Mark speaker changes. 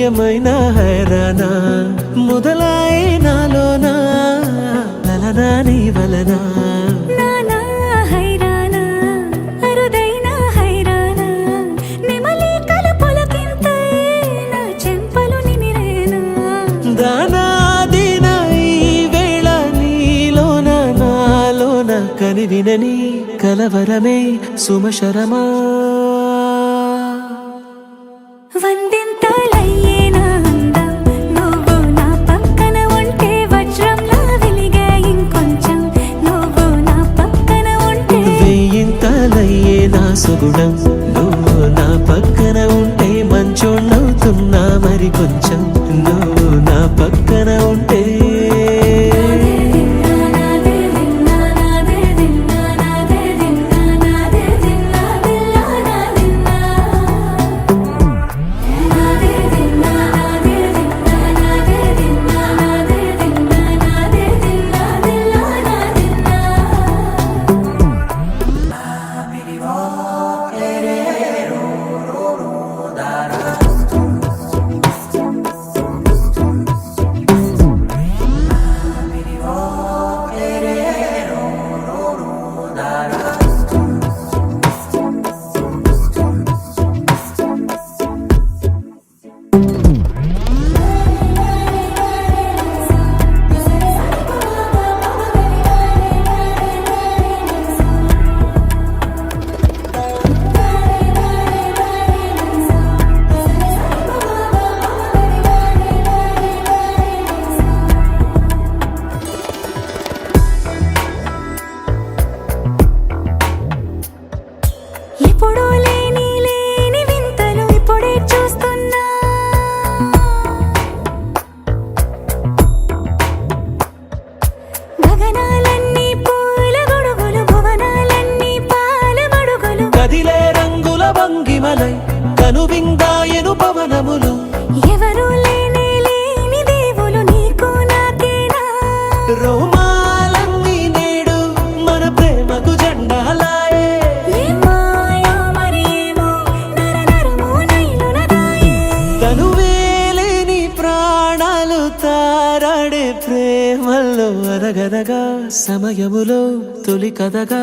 Speaker 1: ఏమైనా హైరానా మొదలాయే నాలోనా లలనా నీ వలనా కనివినని కలవరమే సుమశరమా
Speaker 2: వందింతలయ్యేనా అందం నువ్వు నా పక్కన ఉంటే వజ్రంలా వెలిగే ఇంకొంచెం నువ్వు నా పక్కన ఉంటే
Speaker 1: వెయ్యింతలయ్యేనా సుగుణం నువ్వు నా పక్కన ఉంటే మంచోళ్ళవుతున్నా మరి కొంచెం నువ్వు నా పక్కన ఉంటే
Speaker 2: ఎప్పుడూ లేని వింతలు ఇప్పుడే చూస్తున్నా గగనాలన్నీ పూల గొడుగులు భువనాలన్నీ పాల మడుగులు
Speaker 1: కదిలే రంగుల భంగిమలై కనువిందాయను పవనములు
Speaker 2: ఎవరు లేని దేవులు నీకు నాకేనా
Speaker 1: రోమాలన్నీ నేడు మన ప్రేమకు జెండాలాయే తనువేలేని ప్రాణాలు తారాడే ప్రేమల్లో అరగదగా సమయములో తొలి కదగా